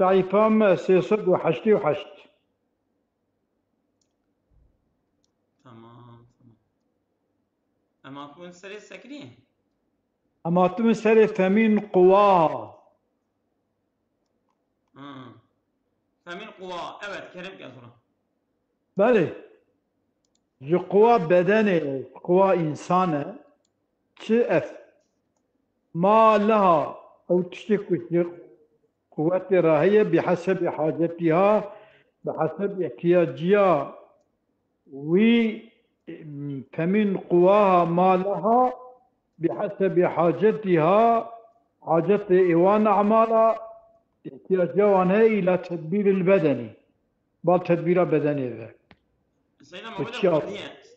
تعيفام سيصد وحشتي وحشت. تمام. اما تكون سري ساكنين. اما تمسري ثمين قواها. ثمين قوى ابد كرم كثرة. بله جي قوى بدني قوى إنسانة تشأف ما لها أو تشتكي قوة راهية بحسب حاجتها بحسب احتياجها فمن قواها ما لها بحسب حاجتها حاجة إيوان أعمالها احتياجها إلى تدبير البدني بالتدبير بدني ذا سيدنا موجودة العمليات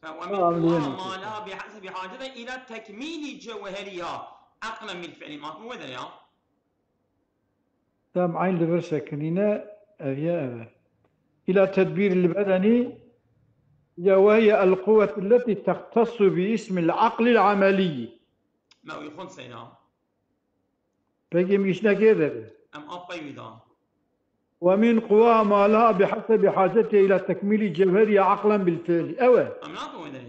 ومن قواها ما لها بحسب حاجتها إلى تكميل جوهرها عقلا من الفعل ما هو ذا يا تام عين لبرسة كنينة أبيا إلى تدبير البدني وهي القوة التي تختص باسم العقل العملي. ما هو يخون سيدنا بقي مشنا كذا أم أبا ومن قواها ما لها بحسب حاجته إلى تكميل جوهرها عقلا بالفعل أم لا هو ذا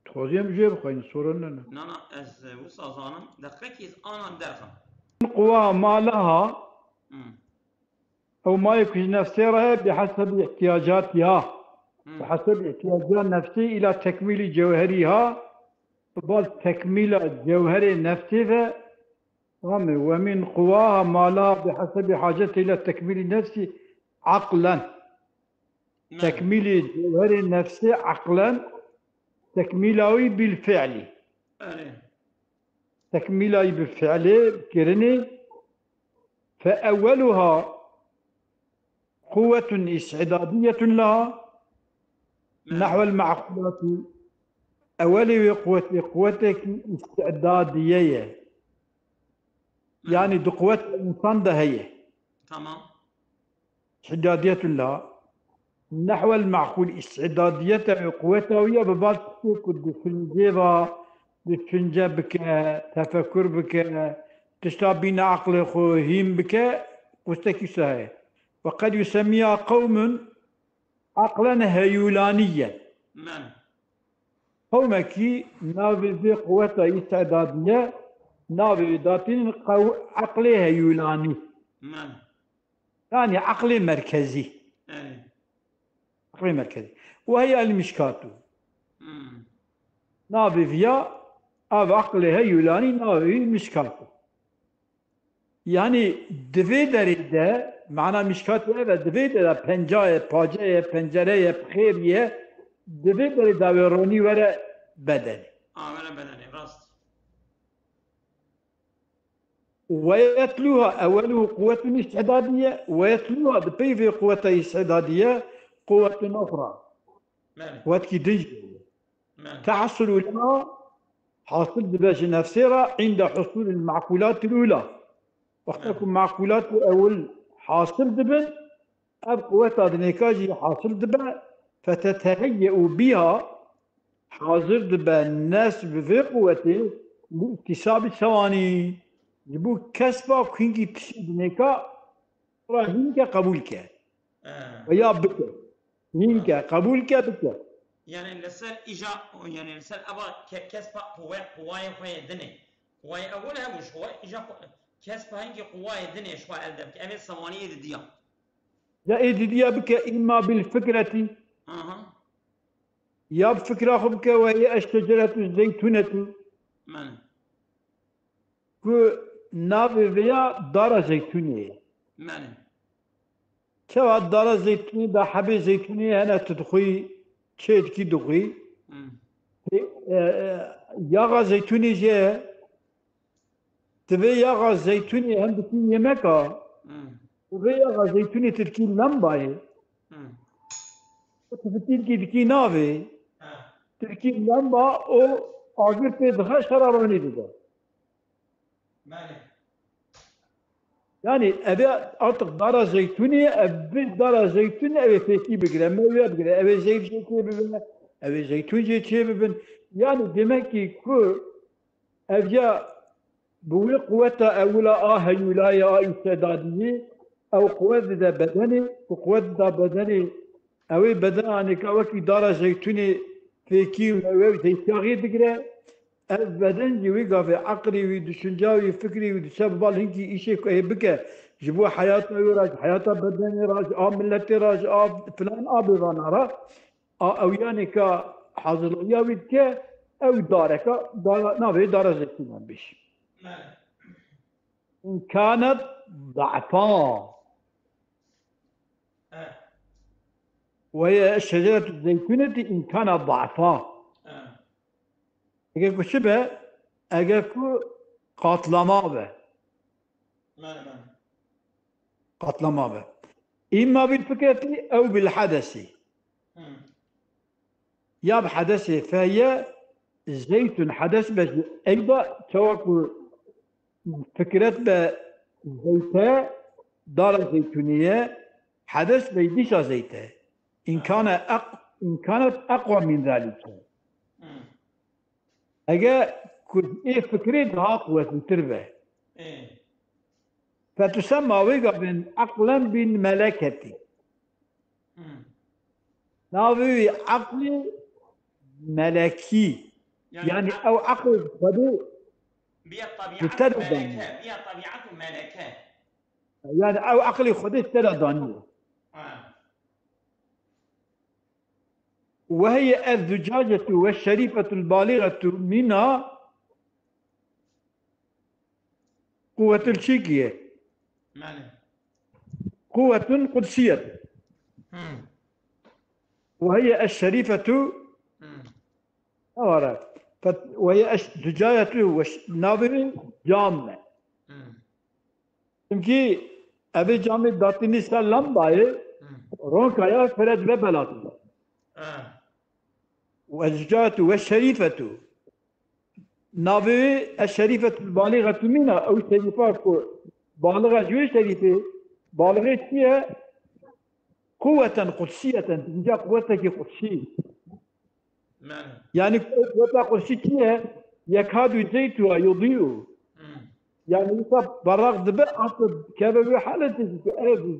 تخوزيم جيب خوين صورنا نانا أز وصازانا دقيقيز أنا درخم من قواها ما لها أو ما يكون نفسها بحسب احتياجاتها بحسب احتياجات نفسه إلى تكميل جوهرها بل تكميل جوهر نفسه ومن قواها ما لها بحسب حاجته إلى تكميل النفس عقلا تكميل جوهر النفس عقلا تكميله بالفعل تكميله بالفعل كرني فأولها قوة استعدادية لها نحو المعقولات أولي قوتك استعدادية يعني دو قوة الإنسان ده هي تمام استعدادية لها نحو المعقول استعدادية قوتها وهي ببال تكون دفنجيبا دفنجا بك تفكر بك تشتابين عقل خوهيم بك قوتك سهي وقد يسميها قوم عقلا هيولانيا قومك نابي في قوتها استعدادية نابي ذاتين عقل هيولاني يعني عقل مركزي عقل مركزي وهي المشكات نابي فيها أب عقل هيولاني نابي مشكات يعني دفي دريده معنى مشكات دفي دريده پنجاه پاجه پنجره بخيريه دفي دريده وروني ولا بدني ولا بدني راست ويتلوها أوله قوة استعدادية ويتلوها بطيف قوة استعدادية قوة أخرى واتكي دج تحصل لها حاصل بباش نفسها عند حصول المعقولات الأولى وقت يكون معقولات أول حاصل دبن أب قوة أدنيكاجي حاصل دبن فتتهيأ بها حاضر دبن الناس بذي قوته لاكتساب الثواني يبو كسبا كينجي تشدنيكا راهينك قبولك ويا بك هينك قبولك بك يعني لسال إجا يعني لسال أبا كسبا قواي دني قواي أولها وش هو إجا كسبا هينك قواي دني شو ألدبك أمي الثواني ديا يا ديا بك إما بالفكرة يا بفكرة خبك وهي الشجرة الزيتونة كو نابي فيها دار زيتونية شو الدار الزيتونية دا حبي زيتونية هنا تدخي شيء كي دخي ياغا زيتوني جاء تبي ياغا زيتوني هم بكي يمكا وفي ياغا زيتوني تركي لمباي وتفتيل كي نابي تركي لمبا او آخر पे दखा शराबनी दिया يعني أبي أعطق دارة زيتونية أبي دارة زيتونية أبي فيكي بقرأ ما يبقى أبي زيت شيء ببن أبي زيتون شيء ببن يعني دمكي كو أبي بوي قوة أولا هي ولاية استعدادية أو قوة دا بدني وقوة دا بدني أوي بدن يعني كوكي دارا زيتوني فيكي وأوي زيتاغي دقرا البدن جوي قافي عقلي ودشنجاوي فكري ودسبب هنكي إشي كوي بكا جبوا حياته راج حياته بدني راج ملتي راج فلان بغانا را أو يعني كا حاضر ياوي كا أو دارك دار نافي دارا زيتوني بيش إن كانت ضعفاء وهي الشجرة الزيتونة إن كانت ضعفاء أجاكو شبه أجاكو قاتلما به قاتلما به إما بالفكرة أو بالحدث يا بحدث فهي زيت حدث بس أيضا توكل فكرة بزيتة دار زيتونية حدث بيديش زيتة إن كانت أقوى من ذلك أجا كنت فكرتها قوة التربة فتسمى ويقع بين عقلا بين ملكتي ناوي عقلي ملكي يعني أو عقل بدو بطبيعته ملكة يعني أو عقلي خدي تردانية وهي الزجاجة والشريفة البالغة منها قوة الشيكية قوة قدسية وهي الشريفة وهي الزجاجة والناظر جامع يمكن أبي جامع داتني سلام باي رونك يا فرد ببلاد والزجاجة والشريفة ناظر الشريفة البالغة منها أو الشريفة بالغة جوي شريفة بالغة هي قوة قدسية تنجا قوتك قدسية يعني قوة قدسية يكاد زيتها يضيء يعني يصاب براغ دبا أصد كبابي حالة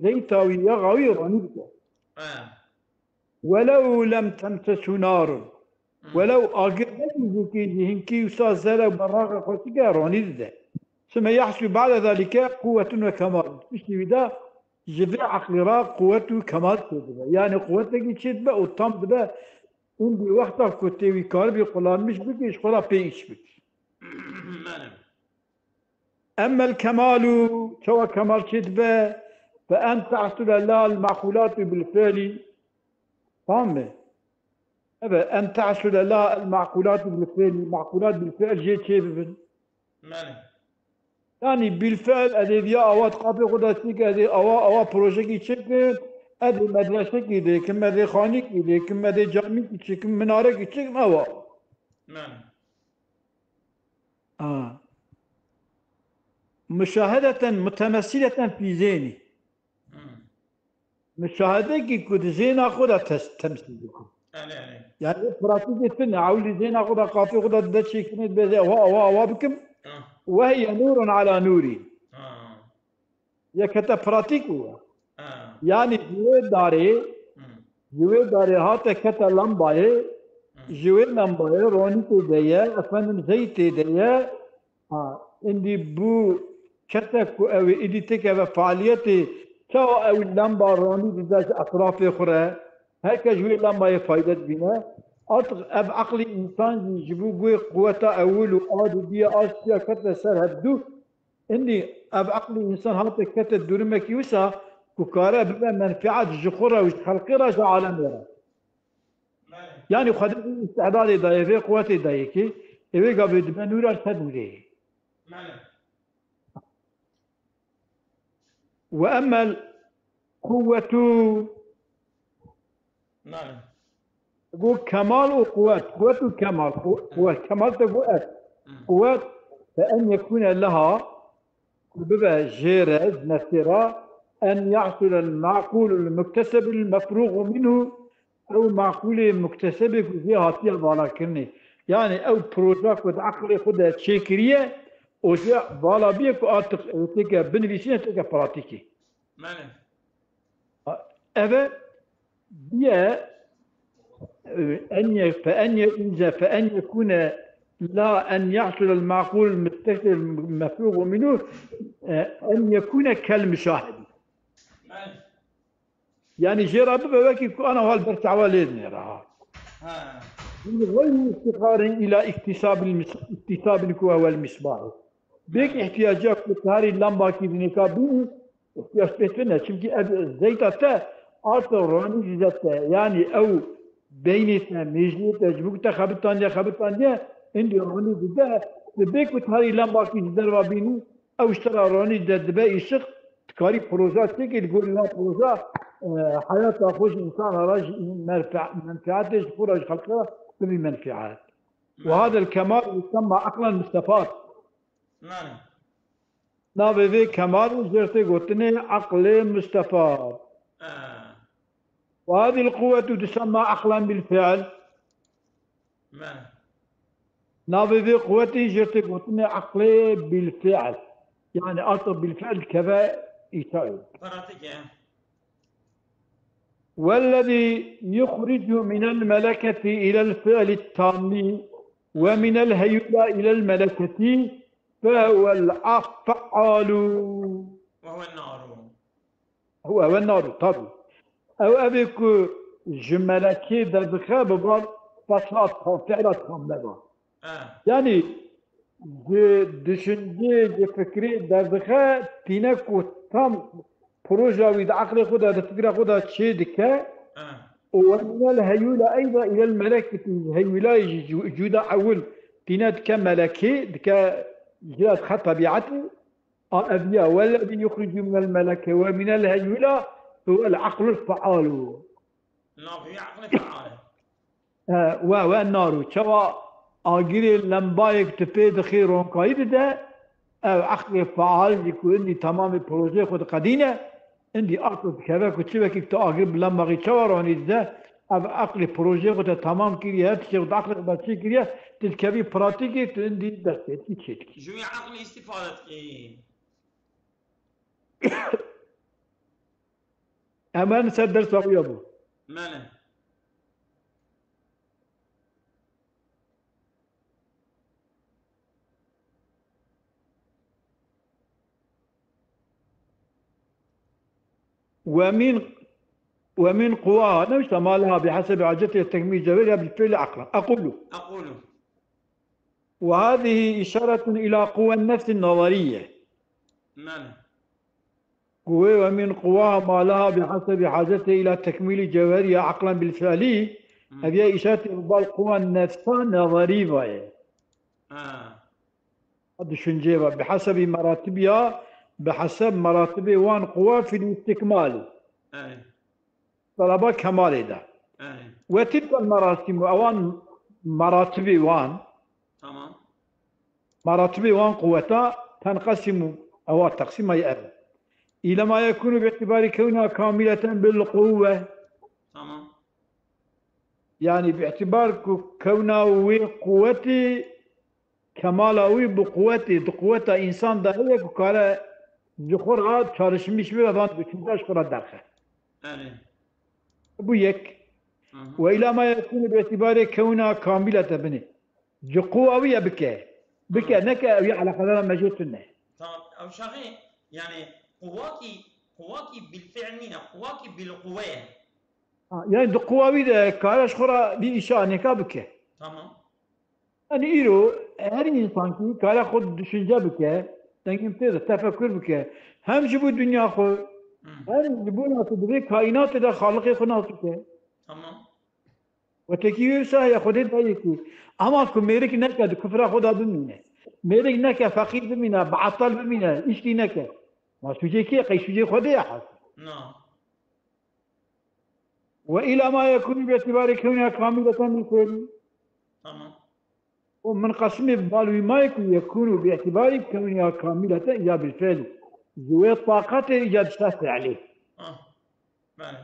زيتها ويغوي رنيبك ولو لم تمسسه نار ولو أقرأت هنكي وسازل براغ قدسية رنيبك ثم يحصل بعد ذلك قوة وكمال مش بدا جذع عقل را قوة وكمال تدبا يعني قوتك تشدبا وطم دبا عندي وقتها كتوي كاربي قلان مش بكيش قلا بيش بك أما الكمال سوى كمال تدبا فأن تحصل الله المعقولات بالفعل فاهمة أن تحصل الله المعقولات بالفعل المعقولات بالفعل جيت شيء يعني بالفعل أدي أوات قابل قدرتك أدي أوا بروجي كيشكل أدي مدرسة كده كم أدي خانة كده كم أدي جامع كده كم منارة كده ما هو مشاهدة متمثلة في ذهني مشاهدة كي كود ذهن أخذها تمثيل يعني براتيك السنة عاولي ذهن أخذها قافي أخذها دشي كنت بذي أوا بكم وهي نور على نور يكتا براتيكو يعني جوه داري هاته كتا لمباي جوه لمباي روني تديا أفنم زيت تديا اندي بو كتا كو او إدي تكا فعاليتي سواء او اللمبا روني تداش أطراف أخرى هكا جوه لمباي فايدة بنا أب عقلي إنسان يجيبوا بوي قوة أول وآد بيا آسيا كتا سر هدو إني أب عقلي إنسان هاته كتا دورمك يوسا كوكارا بما منفعة جخورة وخلقي راجع عالم يرى يعني خدمت الاستعداد دايفي قوة دايكي إيوه قابل دبا نورا تدوري وأما القوة تقول كمال وقوات قوة الكمال قوة كمال تقول قوات فأن يكون لها بما جيرز نثيرا أن يحصل المعقول المكتسب المفروغ منه أو معقول مكتسب فيها فيها ضلاكني يعني أو بروجاك ود عقلي خدها تشيكرية وشيء بالا بيك واتك بنفيسين تك براتيكي بله أبا بيا فأن يكون لا أن يحصل المعقول المستثنى المفروغ منه أن يكون كالمشاهد بله يعني جرب بواكي أنا هالبرتع والدني راها من غير افتقار إلى اكتساب القوى والمصباح بيك احتياجات كتاري اللمبا كي بنكابين احتياج بيتنا çünkü زيتا أرتراني زيتا يعني أو بينتنا مجلس جبوكتا خبطان عندي راني زيتا بيك كتاري اللمبا كي زدروا بيني أو اشترى راني زدبا يشق تكاري بروجات تيجي تقول لنا بروجا حياة أخوش إنسان راج منفعات فرج خلقها بمنفعات وهذا الكمال يسمى عقلا مستفاد بله نابي في كمال جرتي قلتني عقل مستفاد وهذه القوة تسمى عقلا بالفعل بله نابي في قوتي جرتي قلتني عقلي بالفعل يعني أطلب بالفعل كذا يساعد براتيكي والذي يخرج من الملكة إلى الفعل التام ومن الهيئة إلى الملكة فهو الفعال وهو النار هو النار طبعا أو أبيك جملكي دبخة ببال فصلات فعلات كاملة يعني düşünce fikri derdike tinek ku tam proje ve aklı kuda da fikra kuda şey dike ومن الهيولة أيضا إلى الملكة الهيولة جودة أول تينات كملكي دكا جلاد خط طبيعته أبيا والذي يخرج من الملكة ومن الهيولة هو العقل الفعال لا في عقل فعال والنار شوا أجري لمبايك تفيد خيرون قايد ده أو عقل فعال يكون عندي تمام البروجي خد قدينة عندي أقل كذا كتير كيف تأجرب لما غيشوا راني ده أو عقل بروجي خد تمام كريه تشوف عقل بس كريه تذكري براتيكي عندي دستة تشيك شو عقل استفادة أمان سدر سوي أبو ماله ومن قواها نفس ما لها بحسب عادتها التكميل جوالها بالفعل عقلا أقول وهذه إشارة إلى قوى النفس النظرية ماله ومن قواها ما لها بحسب حاجته إلى تكميل جوهرها عقلا بالفعل هذه إشارة إلى القوى النفس النظرية هذا شنجيبة بحسب مراتبها بحسب مراتب وان قوى في الاستكمال طلبات كمال ده وتلك المراتب أوان مراتب وان تمام مراتب وان قوتا تنقسم أو تقسيم يأبى إلى ما يكون باعتبار كونها كاملة بالقوة تمام يعني باعتبار كونها وقوتي كمالاوي بقوتي بقوة إنسان دهية كالا جخورها تشارشميش بيه وفان بكنتاش خورا داخل أبو يك وإلى ما يكون باعتبار كونها كاملة بني جقوة بك نكا على قدر مجهود تمام أو شغي يعني قواكي بالفعل مين قواكي بالقوة يعني دقواوي ده كاراش خورا بإشانة بك تمام يعني إيرو هر إنسان كي كارا خود düşünce بك تنجم تيزا تفكر بك هم جبو الدنيا خو هم جبو ناسو بذي كائنات ده خالقي خو ناسو بك تمام وتكيو سا يا خودين تايكي أما كو ميرك نكا كفرا خدا بمينه ميرك نكا فقير بمينه بعطل بمينه إشتي نكا ما سوجي كي قي سوجي خدي أحد نعم وإلى ما يكون باعتبار كونها كاملة بالفعل تمام ومن قسم بالو ما يكون باعتبار كونها كاملة إيجاب بالفعل ذوي الطاقة إيجاد شاسع عليه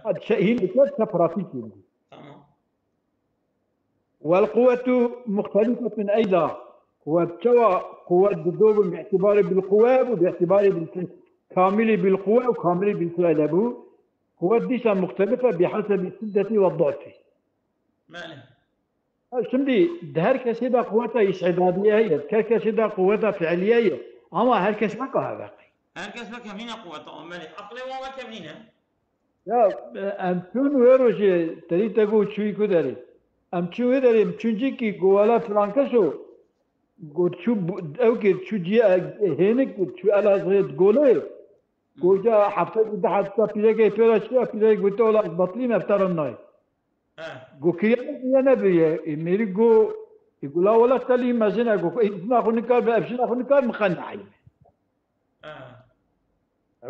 هذا شيء اللي كبراتيكي تمام والقوة مختلفة أيضا وتشوى قوة الدوب باعتبار بالقوة وباعتبار كامل بالقوة وكامل بالفعل قوة ديسة مختلفة بحسب الشدة والضعف. ماله شمدي هر کسی دا قوة استعدادية هي هر کسی دا قوة فعلية هي أما هر کس ما كهذا هركز بك هنا قوة ماله عقل وما كمينة يا أم شون ويروش تري تقول شوي كدري أم شو هذا أم شونجي كي قوالا فرانكسو قلت شو أو كي شو جي هناك شو على زيد قولي قلت حتى إذا حتى بيلاقي بيلا شو بيلاقي قلت له بطلي ما بترى الناي قلت يا نبي ميري قو يقول لا ولا تلي ما زين قلت إذا أخوني كار بأبشر أخوني كار مخنعي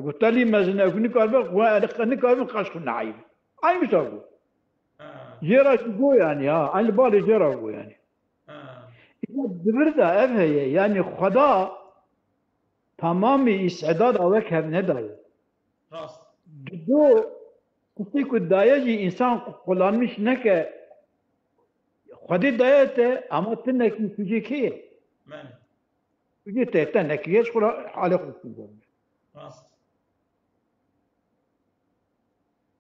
قلت لي ما زين أخوني كار أخوني كار مخاش خنعي أي مسافر جرا شو يعني ها أنا بالي جرا يعني إذا دبردا أفهي يعني خدا تمام استعداد أوك هم نداي راست دو كتي كدايجي إنسان قلان مش نك خدي دايته أما تنك تجي كي ماله تجي تنك يش خلا حالك راست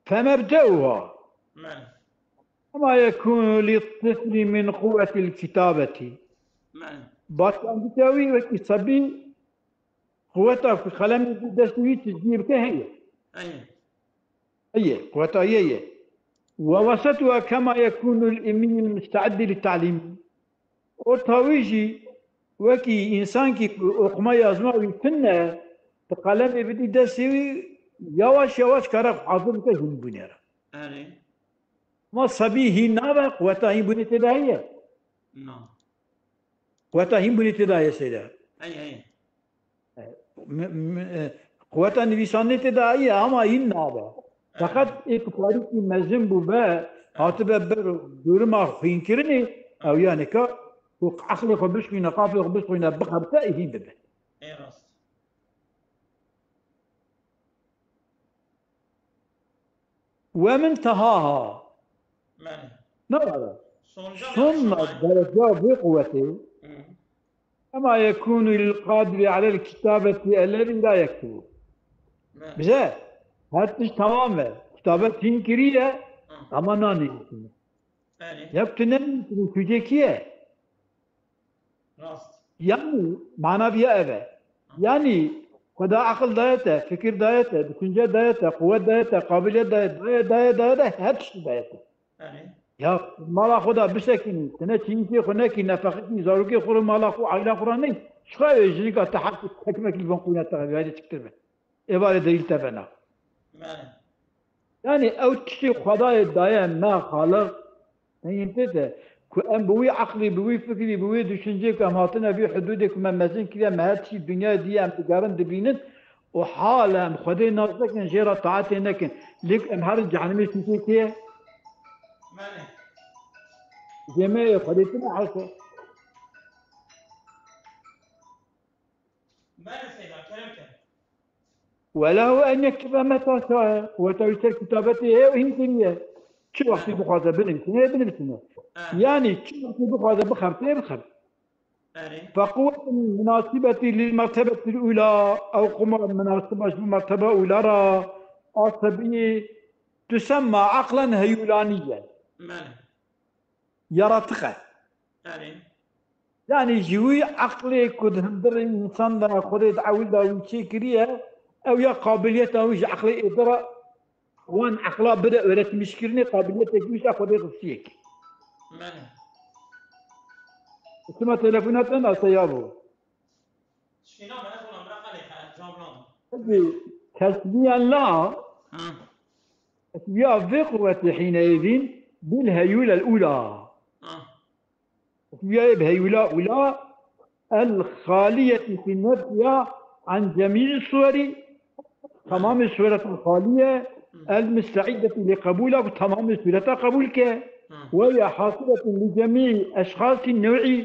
فمبدأها ماله ما يكون للطفل من قوة الكتابة ماله بس أن تسوي وكسبي قوتها في خلم الدستوي تجيب كهي هي قوتها هي ووسطها كما يكون الإمي المستعد للتعليم وطويجي وكي إنسان كي أقما يزمع ويتنى تقلم بدي دستوي يواش يواش كرف حاضر كهين بنيرا ما صبيه نابا قوتها هي بني تداية نعم قوتها هي بني تداية سيدا أي قوتها نبيسانة تداية أما هي نابا فقط एक पारी की मजम बुबा हाथबे बर durma khinkirni او يعني كا عقلي خبش في نقافي خبش في نبقى بتاعي هين ببه اي راست ومن تهاها ماله نرى صنجا ثم درجة بقوته كما يكون للقادر على الكتابة الذي لا يكتب بزاف هاتش تماما كتابة تنكرية أما ناني يبتنن تجيكيه راست يعني معنوية أبا يعني خدا عقل دايته فكر دايته düşünce دايته قوة دايته قابلية دايته هاتش دايته يا مالا خدا بسكني تنا تيجي خناكي نفقتي زاروكي خور مالا خو عائلة خوراني شخا يجيك تحقق حكمك البنقونة تغير هذه تكتبه إبارة دليل تبنا يعني أو تشي خداي دايم ما خالق ينتهي كأن بوي عقلي بوي فكري بوي düşünce كماتنا في حدودك ما مازن كذا ما هاتشي الدنيا دي أم تقارن دبينت وحالة خدي ناقصك نجيرة طاعتي نكن ليك أم هارج جهنمي تنتهي كيه جميع خديتنا حسن وله أن يكتب متى شاء وتوسل كتابته ويمكن شو وقت بخاطر بنمكن يعني شو وقت بخاطر بخمسة فقوة مناسبة للمرتبة الأولى أو قوة مناسبة للمرتبة الأولى عصبية تسمى عقلا هيولانيا يرتقى يعني جوي عقلي كد هندر إنسان دا خد تعود دا وشي كريه أو يا قابليته وش عقلي إدرا وان عقلا بدأ ورث مشكلني قابليته وش أخذ يغسيك اسمه تلفونات أنا سيابو تسمية لا تسمية في قوة حينئذ بالهيولة الأولى تسمية بهيولة أولى الخالية في نفسها عن جميع الصور تمام الصورة الخالية المستعدة لقبولها وتمام الصورة قبولك وهي حاصلة لجميع أشخاص النوع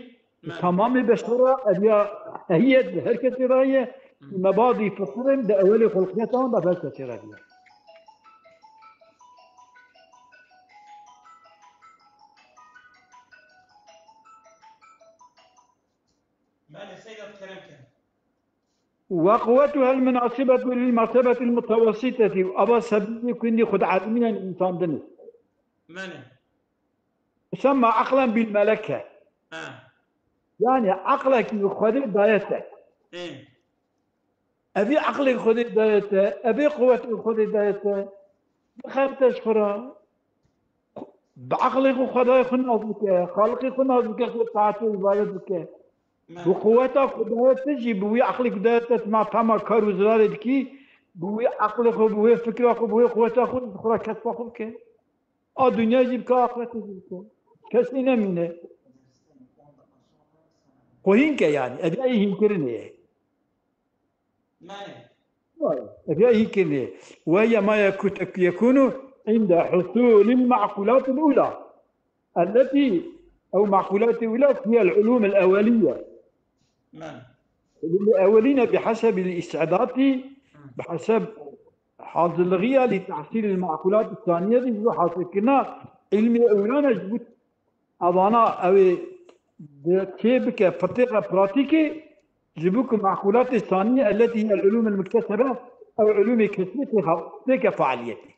تمام بشرة هي هركة راية مبادئ فصلهم ده أول خلقيتهم بفلسة راية وقوتها المناسبة للمرتبة المتوسطة أبا سبيل كني خد عالمين الإنسان دني منه يسمى عقلا بالملكة يعني عقلك يخد دايتك إيه أبي عقلك خد دايته أبي قوتك خد دايته بخاف تشكره بعقلك خدای خود نازکه خالقی خود نازکه خود طاعت و عبادت که بقوتك خدای تجي بوي عقلك خدای تسمع تما كار وزرار کی بوي عقلك بوي فكرك بوي قوتك خود خدا كسب خود که دنیا جيب که آخرت جيب که کسی نمینه قوهين که يعني ابي اي هنكرني ابي اي هنكرني وهي ما يكون عند حصول المعقولات الأولى التي أو معقولات الأولى هي العلوم الأولية الأولين بحسب الاستعداد بحسب حاضرية لتحصيل المعقولات الثانية اللي حاصل كنا علمي أولانا جبت أضانا أو كيبك فترة براتيكي جبوك معقولات الثانية التي هي العلوم المكتسبة أو علوم كسبتها تلك فعاليتي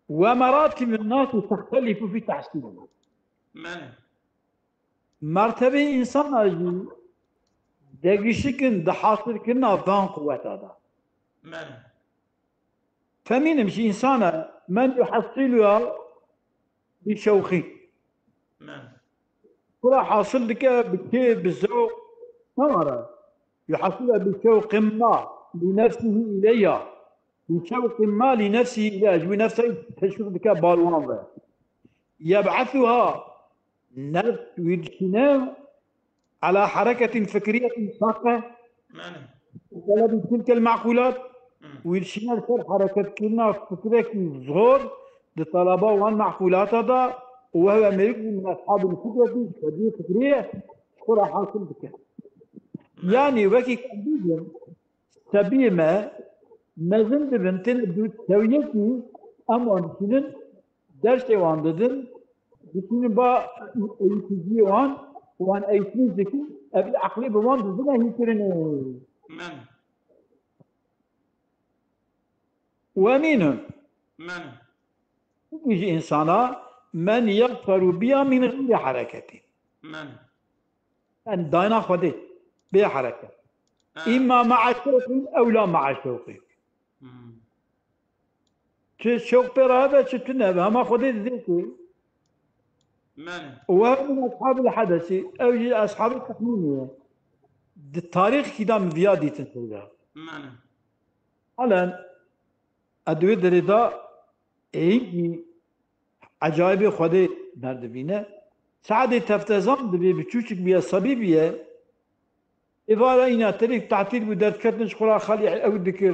ومراتب الناس تختلف في تحصيلها مرتبة إنسان أجي دقيشكن دحاصل كنا فان قوة هذا فمين مش إنسان من يحصلها بشوخي كل حاصل لك بالكيف بالذوق ما يحصلها بشوق ما لنفسه إليها بشوق ما لنفسه إليها بنفسه تشوف لك بالوان يبعثها نفس ويدشنا على حركة فكرية صاقة تلك المعقولات ويدشنا لكل حركة كنا فكرة زور لطلبة وان معقولات هذا وهو مريض من أصحاب الفكرة الفكرية كرة حاصل بك يعني وكي كان سبيمة مازن بنتين بدو تسويتي أما نشينن درس وانددن بتين با ايتيجي وان ايتين ذكي ابي عقلي بوان دزنا هيكرن ومنهم يجي إنسانا من يغفر بها من غير حركة أن داينا خده بها حركة إما مع شوق أو لا مع شوق شوق هذا شتنا ما خده ذكي ومن أصحاب الحدث أو أصحاب التخمينية التاريخ كده مذيادي تنسيها الآن أدوية دريدا إيجي عجائب خده نردبينه سعادة تفتزان دبي بچوچك بيا صبي بيا إذا إنا تريك تعطيل بدرت كتنش خلا خالي أو ذكر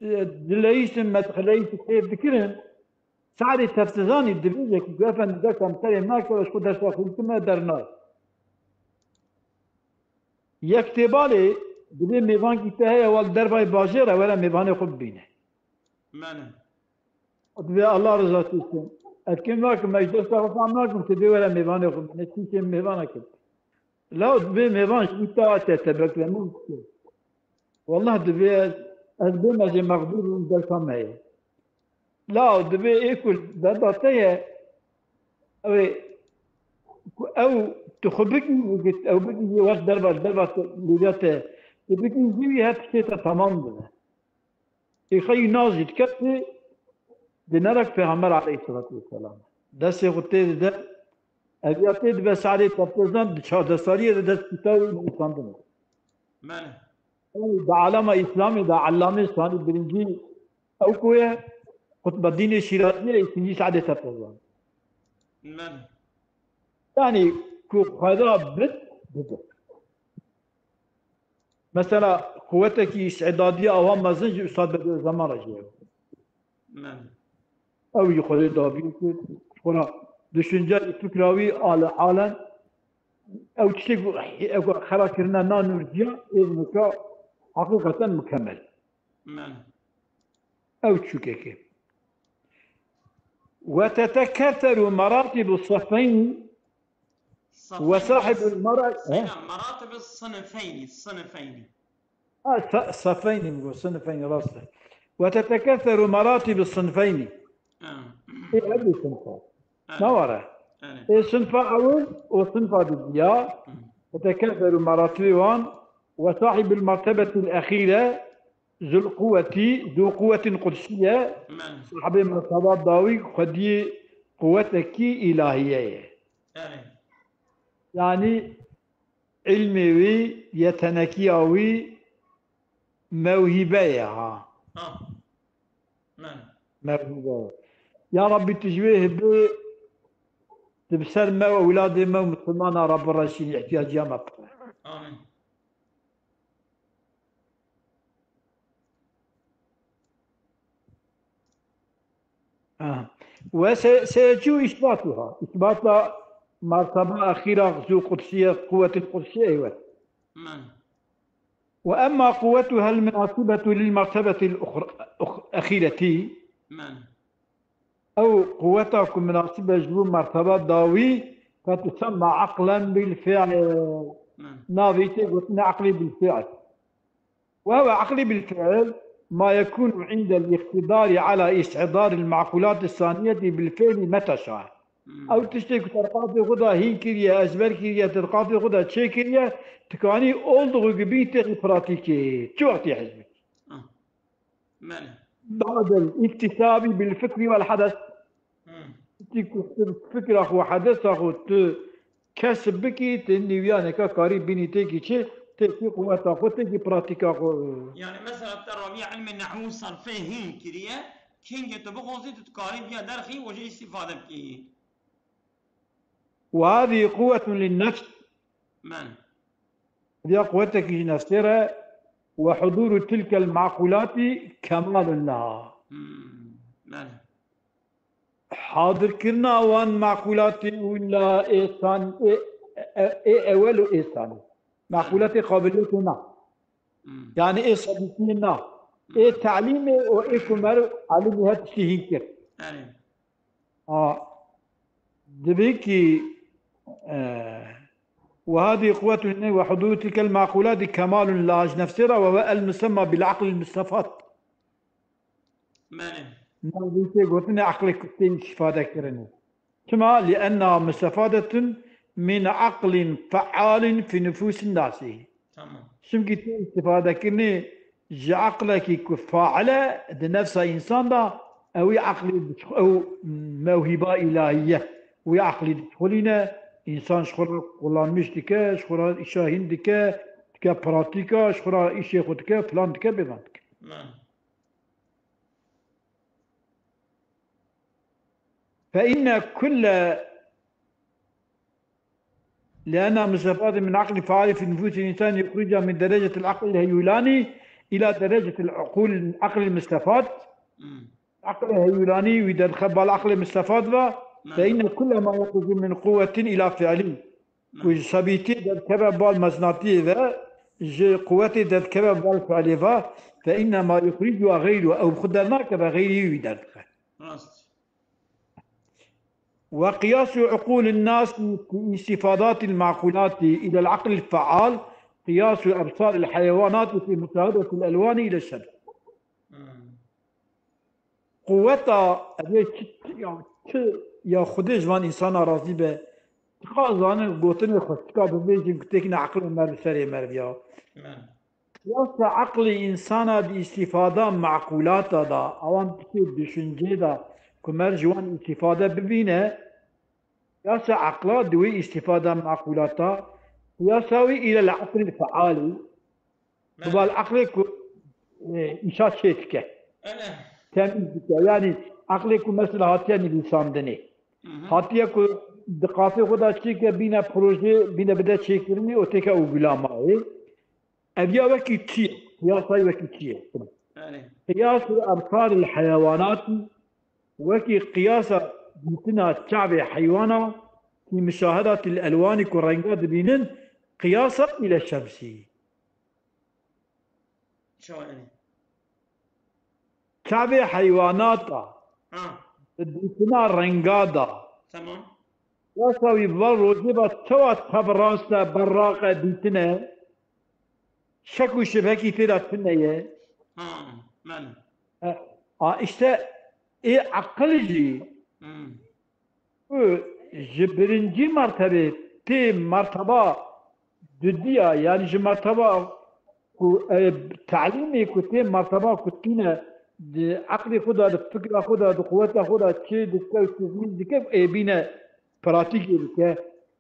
دلائيش ما تخليش كيف ذكرن سعادة تفتزان الدبي لك جافن ذاك أمثال هناك ولا شو درس أخوك ما درنا يكتبالي دبي ميزان كتاهي والدرباي باجرة ولا ميزان خب بينه دبي الله رضا تيسن أتكلم لكم مجلس أخوان لكم تدي ولا ميزان خب نتيجة ميزان كده لا دبي ميزان شو تاعته تبك لمن والله دبي أدبي ما زي مقدور من درسام هي لا دبي يأكل بدأتيه أو تخبكني وقت أو بكني وقت دربة لذاته تبكني زي هالشيء تمام ده يخي نازل كتة بنرك في عمر عليه الصلاة والسلام ده سيغطي ده أبياتي بس عليه تبتزن بشهادة صارية ده كتابي الإسلام ده ده علامة إسلامي ده علامة ثاني برنجي أو كويه قطب الدين الشيرازي يسمي سعادة تبتزن يعني كو بد مثلا قوتك استعدادية أو ما زنج أستاذ بدر زمان رجع أو يخلي دابي كنا düşünce istikravi halen أو تشتغل أو خلاصنا نانورجيا إذنك حقيقة مكمل أو تشوكك وتتكاثر مراتب الصفين وصاحب المرأة مراتب الصنفين صفين نقول صنفين راسه. وتتكاثر مراتب الصنفين. إيه هذه صنفات ما وراء صنف أول وصنف ضدية تتكاثر مراتبهم. وصاحب المرتبة الأخيرة ذو قوة قدسية صاحب المرتبة الضوي خدي قوتك إلهية يعني علمي يتنكيوي موهبة موهبة يا ربي تجويه تبصر ما أولادي ما مسلمان رب الرشيد احتياج يا مبقى. آمين. وسيجو إثباتها إثبات مرتبة أخيرة ذو قدسية قوة القدسية أيوة. وأما قوتها المناسبة للمرتبة الأخيرة أو قوتها المناسبة لجو مرتبة ضاوي فتسمى عقلا بالفعل. ناظيتي قلنا عقلي بالفعل. وهو عقلي بالفعل ما يكون عند الاقتدار على استحضار المعقولات الثانية بالفعل متى شاء. أو تشتكي ترقاطي غدا هين كريا أزبر كريا ترقاطي غدا تشي كريا تكاني أولدغو قبيتي براتيكي شو وقت يحزبك؟ بعد الاكتساب بالفكر والحدث. فكر أخو حدث أخو كسب بكي تني ويانك قريب بيني تيجي شيء تيجي قوة أخو تيجي براتيكا أخو. يعني مثلا الربيع علم النحو صرفه هين كريا كينج تبغوزي تقارب يا درخي وجه استفادة بكي. وهذه قوة للنفس. هذه قوتك نفسها وحضور تلك المعقولات كمال لها. حاضر كنا وان معقولات ولا إنسان أول إنسان معقولات قابليتنا يعني إيه صديقنا إيه تعليم وإيه كمال علم هذا الشيء كير. دبيكي وهذه قوة وحدود تلك المعقولات كمال لاج نفسها وهو المسمى بالعقل المستفاد. نبيكي قلتني عقلك كتين استفادة كرني. كما لأنها مستفادة من عقل فعال في نفوس الناس. تمام. شمكي استفادة كرني عقلك كفاعلة نفس إنسان دا أو عقل أو موهبة إلهية وعقل تدخلنا إنسان شخرا والله مش دكا شخرا إشا هندكا دكا براتيكا شخرا إشي خدكا فلان دكا بيضان دكا. فإن كل لأنها مستفادة من عقل فعال في نفوس الإنسان يخرجها من درجة العقل الهيولاني إلى درجة العقل المستفاد. عقل الهيولاني ويدخل بالعقل المستفاد فإن كل ما يخرج من قوة إلى فعل وسبيتي تذكر بالمزناتي ذا قوتي تذكر بالفعل فإن ما يخرجها غيره أو خدرناك بغيره يدخل. وقياس عقول الناس في استفادات المعقولات إلى العقل الفعال قياس أبصار الحيوانات في مشاهدة الألوان إلى الشمس. قوتها يا خدي جوان إنسان راضي به خازان قوتني خشكا ببيجي كتكنا عقل مر سري مربيا. قياس عقل إنسان باستفادة معقولات دا أوان تكيد düşünce دا كمر جوان استفادة ببينه قياس عقلات دوي استفادة معقولاتا يساوي إلى العقل الفعال. طبعا العقل إنشاء شيء يعني عقلك مثلا هاتيا الإنسان دني هاتيا كو دقاتي خدا شيء بينا بروجي بينا بدأ شيء كرني وتكا وغلامه أبيا وكي تشي ياساي وكي تشي قياس أبصار الحيوانات وكي قياس بيتنا شعب حيوانا في مشاهدة الألوان كرنجات بينن قياسا إلى الشمس. شو يعني؟ شعب حيوانات بيتنا رنجادا تمام يساوي بالروجبة توا تبرانستا براقة بيتنا شكو شبكي تيرا تنية من işte عقلجي جبرنجي مرتبة تي مرتبة جدية يعني جي مرتبة تعليمي كتي مرتبة كتينا عقلي خدا الفكرة خدا قوتها خدا شيء دكتور تزمين كيف بينا براتيكي بك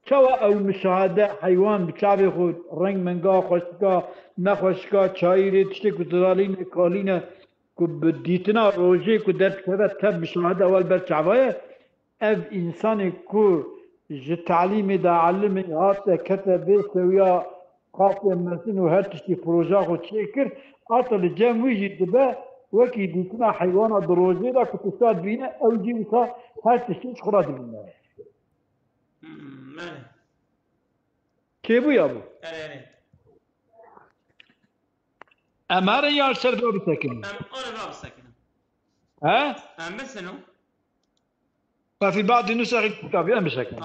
شوا او مشاهدة حيوان بشعبي خود رنگ منگا خوشكا نخوشكا شايري تشتي كترالين كالينا كبديتنا روجي كدرت كذا تب مشاهدة اول بالشعبية اف انسان كو جي تعليمي دا علمي هاتا كتب سويا قاطع مسين وهر تشتي بروجا خود شكر اطل جام ويجي دبا وكي ديتنا حيوانا دروجي دا كتساد بينا او جيوتا هر تشتي خراد بينا من كيبو يابو أريني امارا يا سر باب ساكن أنا باب ساكنة ها بس إنه ففي بعض النسخ الكتاب يا مساكن